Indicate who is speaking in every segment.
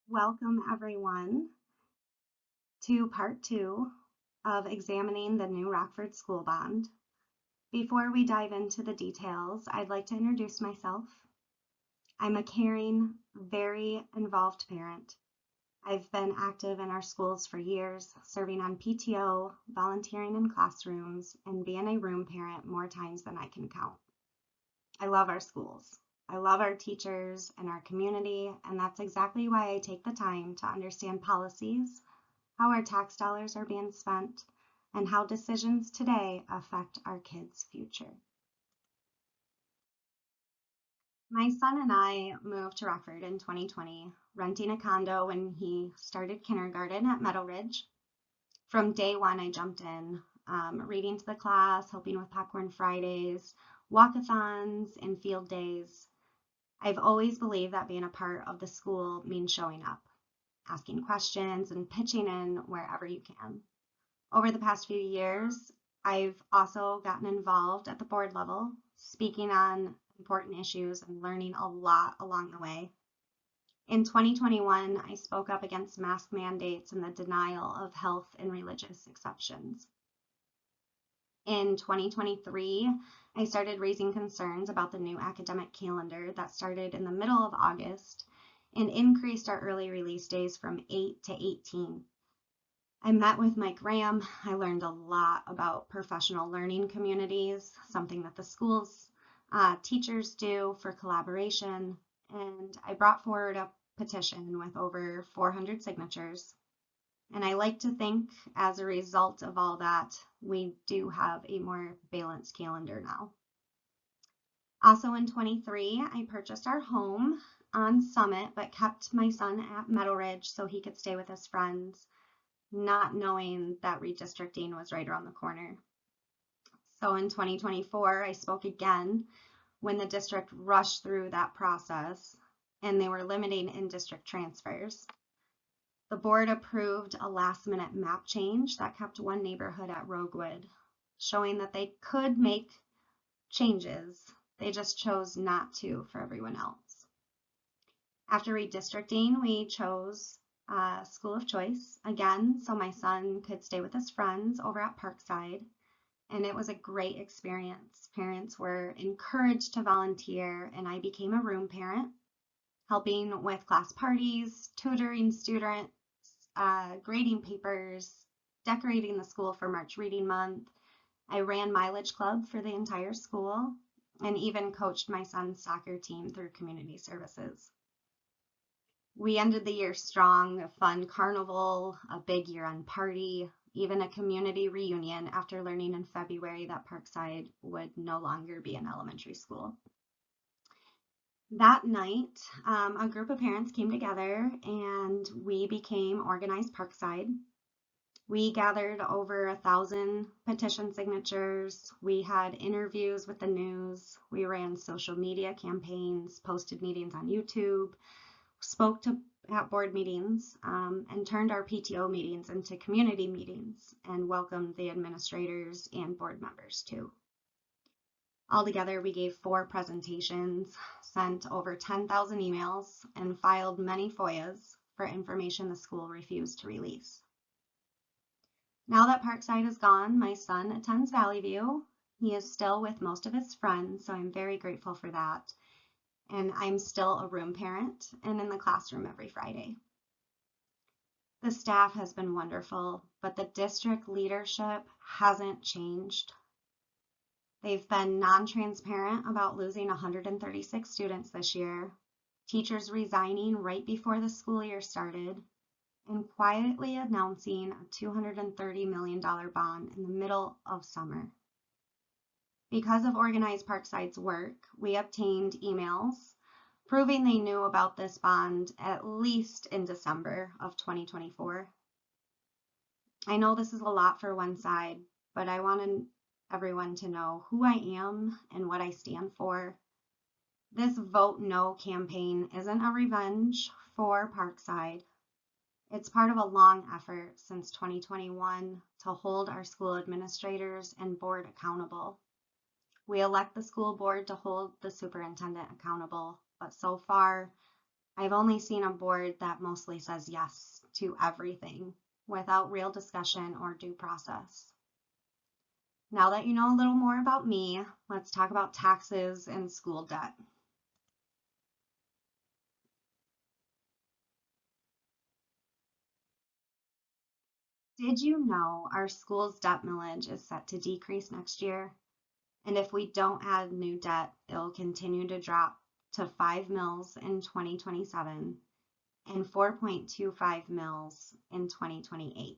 Speaker 1: Welcome, everyone, to part two of examining the new Rockford School Bond. Before we dive into the details, I'd like to introduce myself. I'm a caring, very involved parent. I've been active in our schools for years, serving on PTO, volunteering in classrooms, and being a room parent more times than I can count. I love our schools. I love our teachers and our community, and that's exactly why I take the time to understand policies, how our tax dollars are being spent, and how decisions today affect our kids' future. My son and I moved to Rockford in 2020, renting a condo when he started kindergarten at Meadow Ridge. From day one, I jumped in, reading to the class, helping with popcorn Fridays, walkathons, and field days. I've always believed that being a part of the school means showing up, asking questions, and pitching in wherever you can. Over the past few years, I've also gotten involved at the board level, speaking on important issues and learning a lot along the way. In 2021, I spoke up against mask mandates and the denial of health and religious exceptions. In 2023, I started raising concerns about the new academic calendar that started in the middle of August and increased our early release days from 8 to 18. I met with Mike Graham. I learned a lot about professional learning communities, something that the school's teachers do for collaboration, and I brought forward a petition with over 400 signatures. And I like to think, as a result of all that, we do have a more balanced calendar now. Also in 23, I purchased our home on Summit, but kept my son at Meadow Ridge so he could stay with his friends, not knowing that redistricting was right around the corner. So in 2024, I spoke again when the district rushed through that process and they were limiting in-district transfers. The board approved a last-minute map change that kept one neighborhood at Rockwood, showing that they could make changes. They just chose not to for everyone else. After redistricting, we chose school of choice again, so my son could stay with his friends over at Parkside, and it was a great experience. Parents were encouraged to volunteer, and I became a room parent, helping with class parties, tutoring students, grading papers, decorating the school for March Reading Month. I ran Mileage Club for the entire school, and even coached my son's soccer team through community services. We ended the year strong, a fun carnival, a big year-end party, even a community reunion after learning in February that Parkside would no longer be an elementary school. That night, a group of parents came together and we became Organized Parkside. We gathered over 1,000 petition signatures. We had interviews with the news. We ran social media campaigns, posted meetings on YouTube, spoke at board meetings, and turned our PTO meetings into community meetings and welcomed the administrators and board members too. Altogether, we gave 4 presentations, sent over 10,000 emails, and filed many FOIAs for information the school refused to release. Now that Parkside is gone, my son attends Valley View. He is still with most of his friends, so I'm very grateful for that. And I'm still a room parent and in the classroom every Friday. The staff has been wonderful, but the district leadership hasn't changed. They've been non-transparent about losing 136 students this year, teachers resigning right before the school year started, and quietly announcing a $230 million bond in the middle of summer. Because of Organized Parkside's work, we obtained emails proving they knew about this bond at least in December of 2024. I know this is a lot for one side, but I wanted everyone to know who I am and what I stand for. This Vote No campaign isn't a revenge for Parkside. It's part of a long effort since 2021 to hold our school administrators and board accountable. We elect the school board to hold the superintendent accountable, but so far, I've only seen a board that mostly says yes to everything without real discussion or due process. Now that you know a little more about me, let's talk about taxes and school debt. Did you know our school's debt millage is set to decrease next year? And if we don't add new debt, it'll continue to drop to 5 mils in 2027 and 4.25 mils in 2028.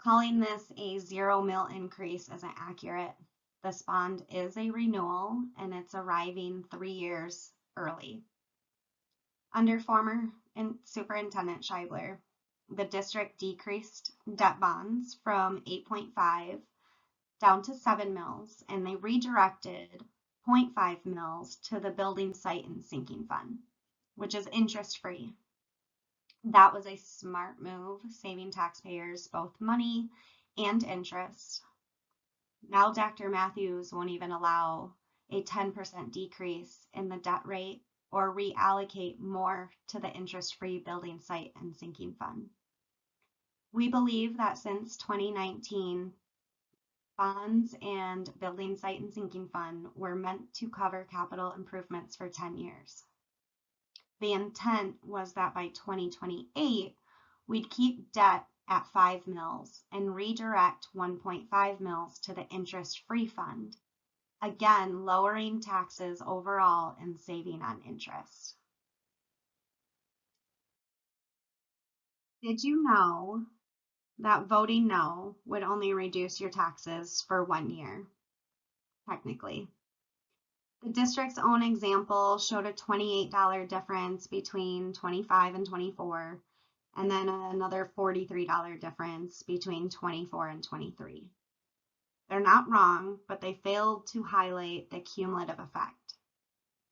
Speaker 1: Calling this a 0 mil increase isn't accurate. This bond is a renewal and it's arriving 3 years early. Under former Superintendent Scheibler, the district decreased debt bonds from 8.5 down to 7 mils, and they redirected 0.5 mils to the building site and sinking fund, which is interest free. That was a smart move, saving taxpayers both money and interest. Now Dr. Matthews won't even allow a 10% decrease in the debt rate or reallocate more to the interest-free building site and sinking fund. We believe that since 2019, bonds and building site and sinking fund were meant to cover capital improvements for 10 years. The intent was that by 2028, we'd keep debt at 5 mils and redirect 1.5 mils to the interest-free fund, again lowering taxes overall and saving on interest. Did you know that voting no would only reduce your taxes for 1 year, technically? The district's own example showed a $28 difference between 25 and 24, and then another $43 difference between 24 and 23. They're not wrong, but they failed to highlight the cumulative effect.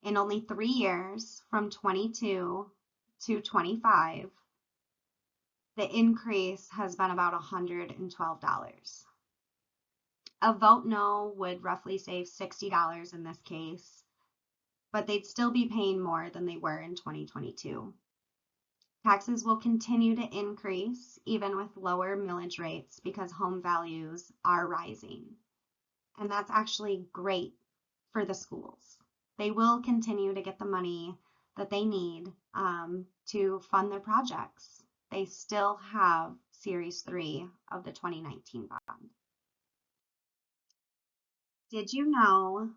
Speaker 1: In only 3 years, from 22 to 25, the increase has been about $112. A vote no would roughly save $60 in this case, but they'd still be paying more than they were in 2022. Taxes will continue to increase even with lower millage rates because home values are rising. And that's actually great for the schools. They will continue to get the money that they need to fund their projects. They still have Series 3 of the 2019 bond. Did you know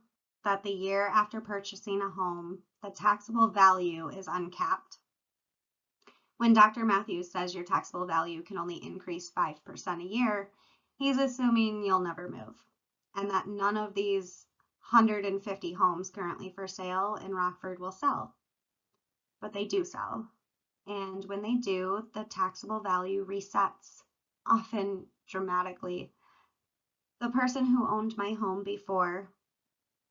Speaker 1: that the year after purchasing a home, the taxable value is uncapped? When Dr. Matthews says your taxable value can only increase 5% a year, he's assuming you'll never move, and that none of these 150 homes currently for sale in Rockford will sell. But they do sell, and when they do, the taxable value resets, often dramatically. The person who owned my home before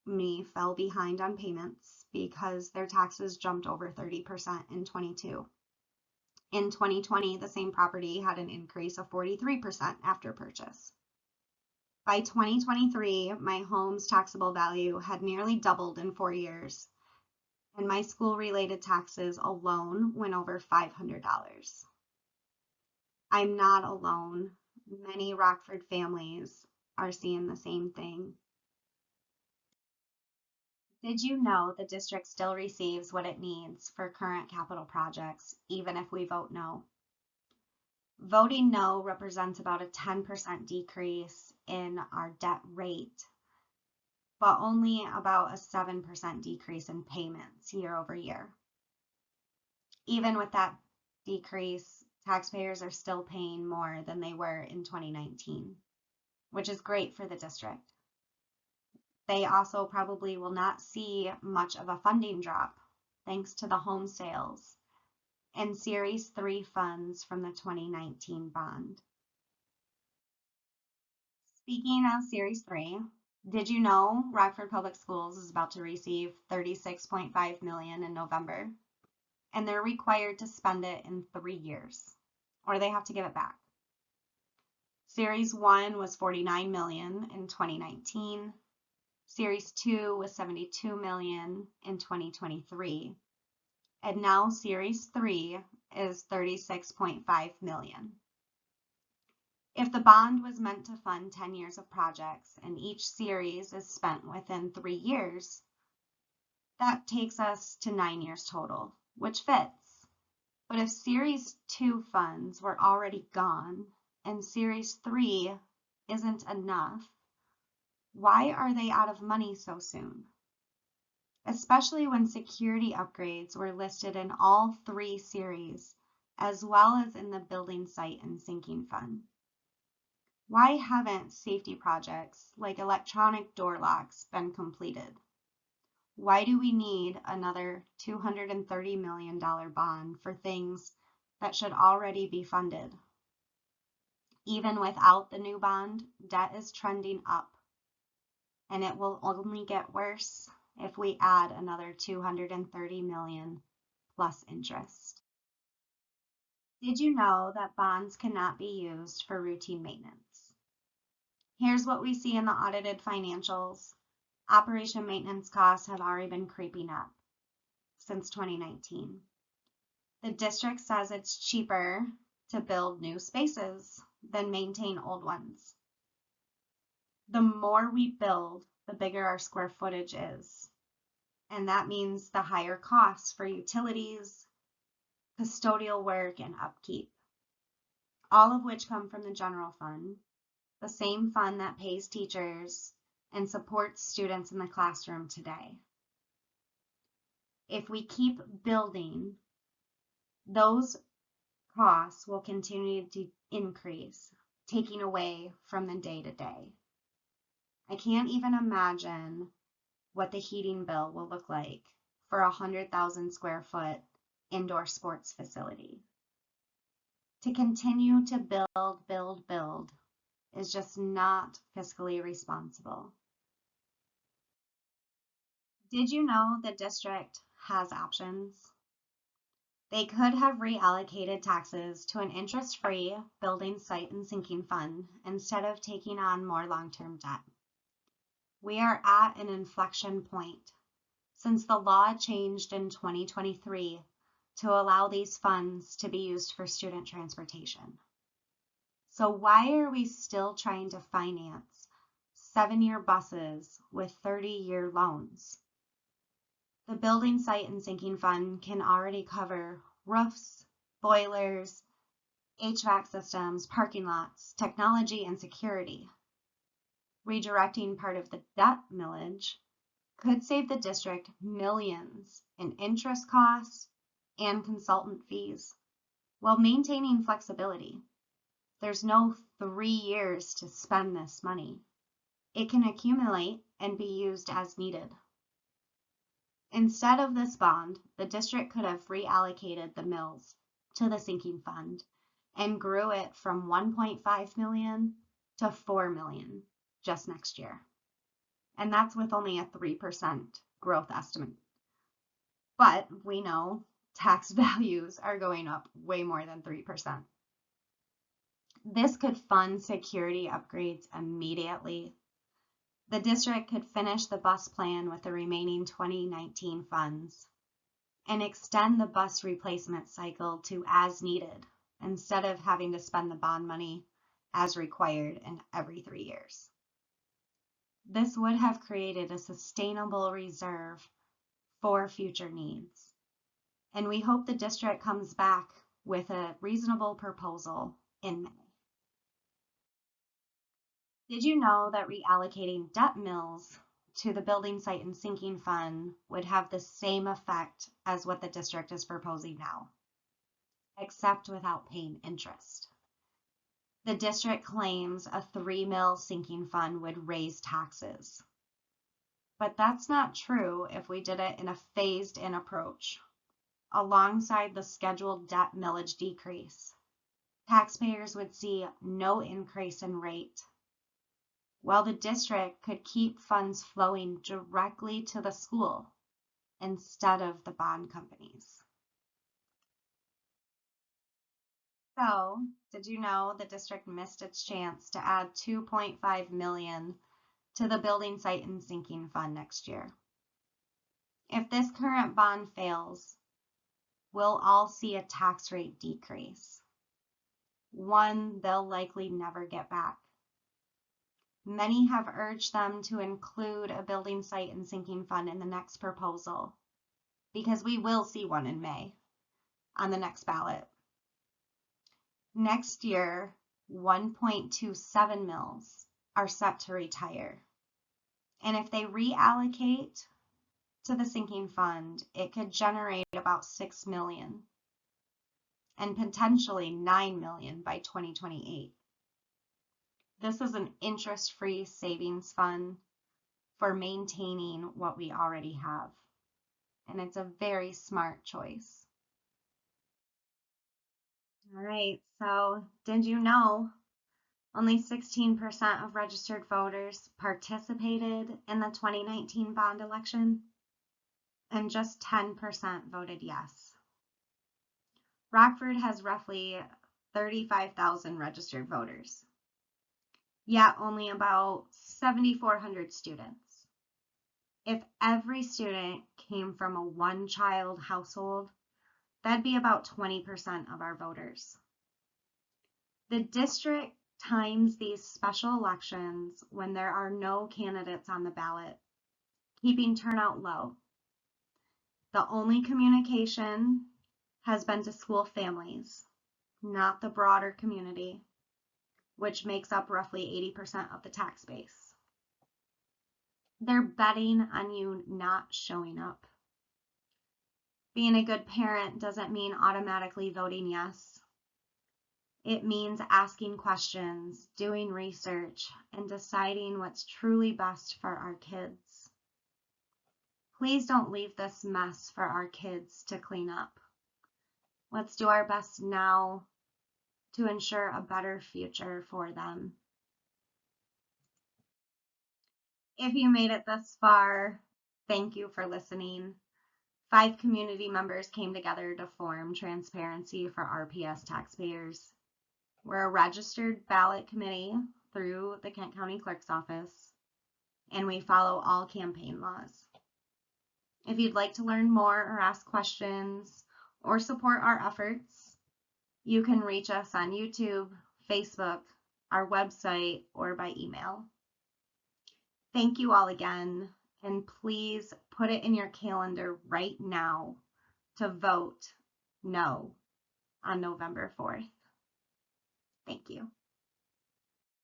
Speaker 1: me fell behind on payments because their taxes jumped over 30% in 22. In 2020, the same property had an increase of 43% after purchase. By 2023, my home's taxable value had nearly doubled in 4 years, and my school-related taxes alone went over $500. I'm not alone. Many Rockford families are seeing the same thing. Did you know the district still receives what it needs for current capital projects, even if we vote no? Voting no represents about a 10% decrease in our debt rate, but only about a 7% decrease in payments year over year. Even with that decrease, taxpayers are still paying more than they were in 2019, which is great for the district. They also probably will not see much of a funding drop thanks to the home sales and Series 3 funds from the 2019 bond. Speaking of Series 3, did you know Rockford Public Schools is about to receive $36.5 million in November, and they're required to spend it in 3 years, or they have to give it back. Series 1 was $49 million in 2019. Series 2 was $72 million in 2023, and now Series 3 is $36.5 million. If the bond was meant to fund 10 years of projects and each series is spent within 3 years, that takes us to 9 years total, which fits. But if Series 2 funds were already gone and Series 3 isn't enough, why are they out of money so soon? Especially when security upgrades were listed in all 3 series, as well as in the building site and sinking fund. Why haven't safety projects like electronic door locks been completed? Why do we need another $230 million bond for things that should already be funded? Even without the new bond, debt is trending up, and it will only get worse if we add another $230 million plus interest. Did you know that bonds cannot be used for routine maintenance? Here's what we see in the audited financials. Operation maintenance costs have already been creeping up since 2019. The district says it's cheaper to build new spaces than maintain old ones. The more we build, the bigger our square footage is. And that means the higher costs for utilities, custodial work, and upkeep, all of which come from the general fund, the same fund that pays teachers and supports students in the classroom today. If we keep building, those costs will continue to increase, taking away from the day-to-day. I can't even imagine what the heating bill will look like for a 100,000 square foot indoor sports facility. To continue to build is just not fiscally responsible. Did you know the district has options? They could have reallocated taxes to an interest-free building site and sinking fund instead of taking on more long-term debt. We are at an inflection point since the law changed in 2023 to allow these funds to be used for student transportation. So why are we still trying to finance 7-year buses with 30-year loans? The building site and sinking fund can already cover roofs, boilers, HVAC systems, parking lots, technology, and security. Redirecting part of the debt millage could save the district millions in interest costs and consultant fees while maintaining flexibility. There's no 3 years to spend this money. It can accumulate and be used as needed. Instead of this bond, the district could have reallocated the mills to the sinking fund and grew it from 1.5 million to 4 million just next year. And that's with only a 3% growth estimate. But we know tax values are going up way more than 3%. This could fund security upgrades immediately. The district could finish the bus plan with the remaining 2019 funds and extend the bus replacement cycle to as needed instead of having to spend the bond money as required in every 3 years. This would have created a sustainable reserve for future needs. And we hope the district comes back with a reasonable proposal in May. Did you know that reallocating debt mills to the building site and sinking fund would have the same effect as what the district is proposing now, except without paying interest? The district claims a 3-mill sinking fund would raise taxes. But that's not true if we did it in a phased-in approach, alongside the scheduled debt millage decrease. Taxpayers would see no increase in rate, while the district could keep funds flowing directly to the school instead of the bond companies. So, did you know the district missed its chance to add $2.5 million to the building site and sinking fund next year? If this current bond fails, we'll all see a tax rate decrease, one they'll likely never get back. Many have urged them to include a building site and sinking fund in the next proposal, because we will see one in May on the next ballot. Next year, 1.27 mills are set to retire. And if they reallocate to the sinking fund, it could generate about $6 million and potentially $9 million by 2028. This is an interest-free savings fund for maintaining what we already have. And it's a very smart choice. All right, so did you know only 16% of registered voters participated in the 2019 bond election, and just 10% voted yes? Rockford has roughly 35,000 registered voters, yet only about 7,400 students. If every student came from a one-child household, that'd be about 20% of our voters. The district times these special elections when there are no candidates on the ballot, keeping turnout low. The only communication has been to school families, not the broader community, which makes up roughly 80% of the tax base. They're betting on you not showing up. Being a good parent doesn't mean automatically voting yes. It means asking questions, doing research, and deciding what's truly best for our kids. Please don't leave this mess for our kids to clean up. Let's do our best now to ensure a better future for them. If you made it this far, thank you for listening. 5 community members came together to form Transparency for RPS Taxpayers. We're a registered ballot committee through the Kent County Clerk's Office, and we follow all campaign laws. If you'd like to learn more or ask questions or support our efforts, you can reach us on YouTube, Facebook, our website, or by email. Thank you all again, and please put it in your calendar right now to vote no on November 4th. Thank you.